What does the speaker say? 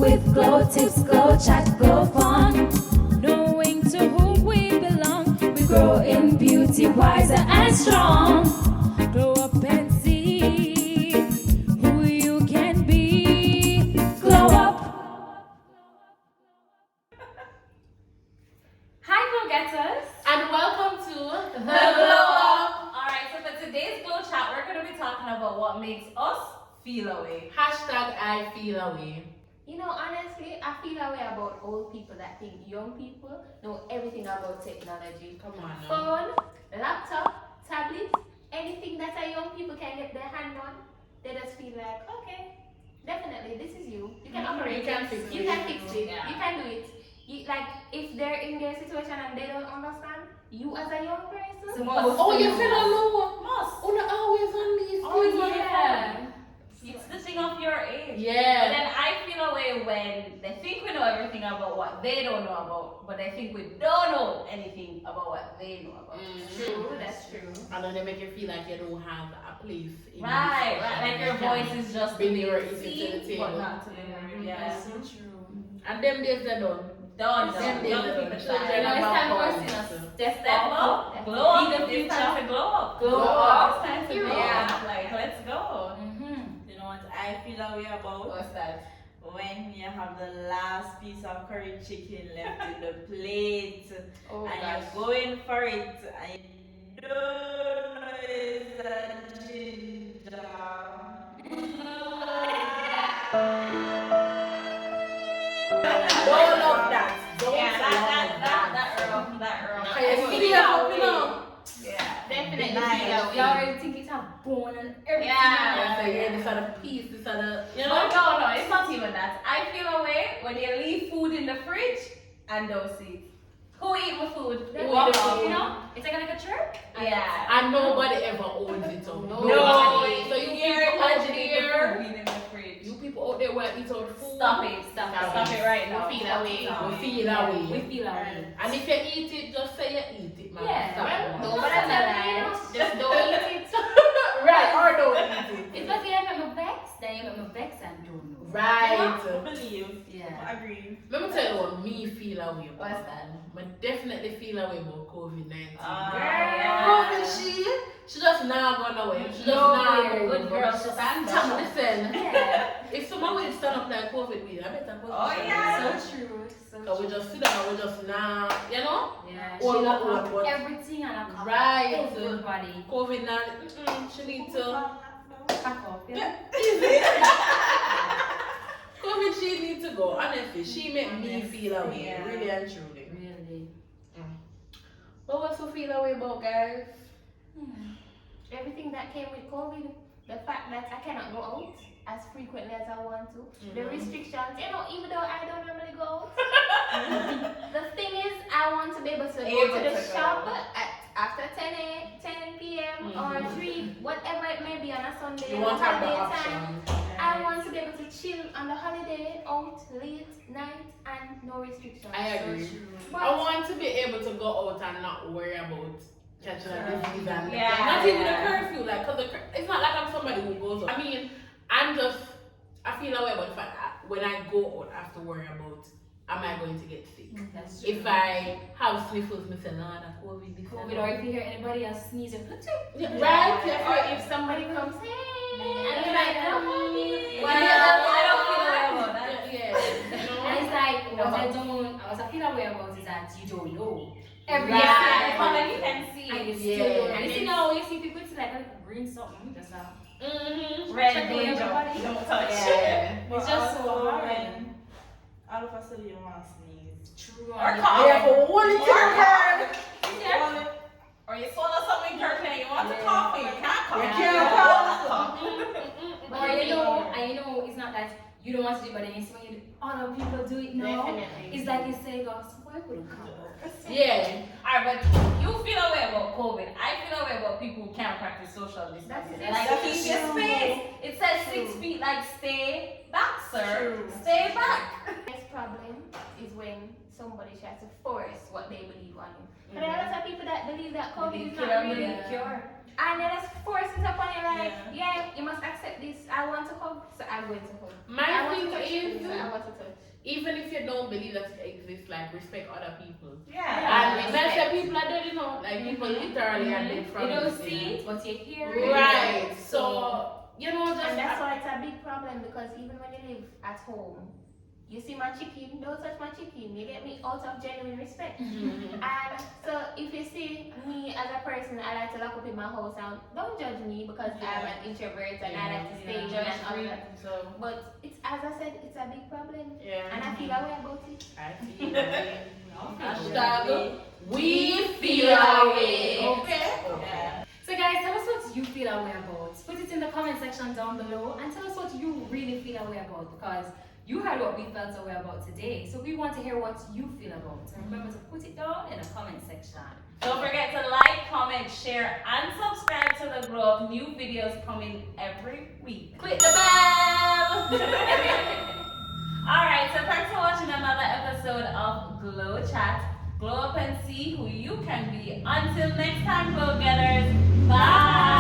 with glow tips, glow chat, glow fun. Knowing to whom we belong, we Grow in beauty, wiser and strong. Glow up and see who you can be. Glow up. Hi, Glow Getters! And welcome to The Glow Up! Alright, so for today's Glow Chat, we're going to be talking about what makes us feel away. hashtag I feel away. You know, honestly, I feel that way about old people that think young people know everything about technology. Come on now. Phone, laptop, tablet, anything that a young people can get their hand on, they just feel like, okay, definitely, this is you. You can operate You can it. fix You it. can fix it. Yeah. You can do it. You, like, if they're in their situation and they don't understand, you as a young person, Oh, you feel alone? Must. Oh, no, always on me. Oh, Always yeah. It's the thing of your age. But Yeah. then I feel away when they think we know everything about what they don't know about, but they think we don't know anything about what they know about. true, that's true. And then they make you feel like you don't have a place. In Right, this right. Like your society. voice is just Bring to your be easy to the seen, table. but not to be heard. Yeah. So true. And them days they done. Done. Them days Young they people done. try. Children You know, have it's time for us phones. to Step up, glow up. Be the It's future. time to glow up. Glow up. It's time to Hero. glow up. Like, let's go. You know what I feel away about? What's that? When you have the last piece of curry chicken left in the plate Oh, and gosh. you're going for it and you know it's a ginger. Don't love that. Don't Yeah, love that earl. Can you feel it up, you know? Yeah. Definitely. Nice. You already think it's a bone and everything. Yeah. So yeah, this other piece, this other, you No, know? no, it's not even that. I feel away when you leave food in the fridge and don't see it. Who eat my food? That's Who eat what my you food? know? It's like a chirp. Yeah. And nobody ever owns it. So Nobody. So you Here, people out imagine if the there, food in the fridge. you people out there where eat out food. Stop it. Stop it right now. We feel away. We feel that way. We feel away. And if you eat it, just say you eat it, man. Yeah, Stop well, it. no, but I tell you, just don't eat it. Right, or don't eat it. It's like you have my vex, then you have my vex and don't know. Right. Believe. Yeah. Agree. Let me tell you what me feel away about. What's that? I definitely feel away about COVID-19. Yeah. COVID, she just now gone away. She just No, now weird. Good girl, stand Stop, up. listen. Yeah. If someone will stand up like COVID with, I better put Oh, yeah. So true. So we just sit down, we just now, you know? Yeah. Or She lock what- up what- everything and I Right. everybody. COVID now, she need to. Pack up. Yeah. COVID, she need to go. Honestly, she make me feel away, Yeah. really and truly. Really. What was you feel away about, guys? Everything that came with COVID, the fact that I cannot go out as frequently as I want to, the restrictions, you know, even though I don't normally go out. The thing is, I want to be able to go Able to the to go. shop after 10 p.m. or 3, whatever it may be on a Sunday, You want to have the holiday time. option. I want to be able to chill on the holiday, out late night, and no restrictions. I agree. But I want to be able to go out and not worry about catching a disease and Yeah, not even yeah. a curfew, like, cause it's not like I'm somebody who goes out. I mean, I feel away about the fact that when I go out, I have to worry about, am I going to get sick? that's If I have sniffles, me say, nah, that COVID, this and COVID, or that. if you hear anybody else sneezing, Yeah, right? or Yeah. if somebody comes, hey, and you're like, Well, well, I don't feel away about that. Yeah. You know? and it's like, what I feel away about is that you don't know. Every Right. year, All that you can see. and you Yeah. still don't. And you see now, you see people it's like green something, just Mm-hmm. Red check danger. everybody. Don't touch. Yeah. It's just so also hard. when all of a sudden you want to sneeze. True. Or and- cough. Yeah, but what is your Yeah. Or you swallow something dirty and you want to Yeah. cough, but you can't cough. You You can't don't cough. wanna cough. But you know, it's not that you don't want to do it, but then it's when you other people do it now. Definitely. It's like you say, God, so why couldn't come? Yeah. Alright, but you feel away about COVID. I feel away about people who can't practice social distancing. That's Like, true. keep your space. It says 6 feet, like, stay back, sir. True. Stay back. Next problem is when somebody tries to force what they believe on you. And there are lots of people that believe that COVID is not Cure, real. believe cure. And then just force it upon you like, yeah, you must accept this. I want to hug, so I'm going to hug. My I want thing to touch is, you, so I want to touch. even if you don't believe that it exists, like respect other people. Yeah. And that's why people are dead, you know, like people literally are dead from You don't this, see you know. it, but you hear it. Right. So, you know, just And that's why it's a big problem because even when you live at home, you see my chicken, don't touch my chicken. You get me out of genuine respect. And so if you see me as a person, I like to lock up in my house and don't judge me because I'm an introvert and I like to stay in and all that. So, But it's as I said, it's a big problem. yeah. And I feel away about it. I feel away. Hashtag We feel away. Okay. Yeah. So guys, tell us what you feel away about. Put it in the comment section down below and tell us what you really feel away about because you heard what we felt away about today. So we want to hear what you feel about. So remember to put it down in the comment section. Don't forget to like, comment, share, and subscribe to the GlowUP. New videos coming every week. Click the bell! Alright, so thanks for watching another episode of Glow Chat. Glow up and see who you can be. Until next time, Glow Getters. Bye!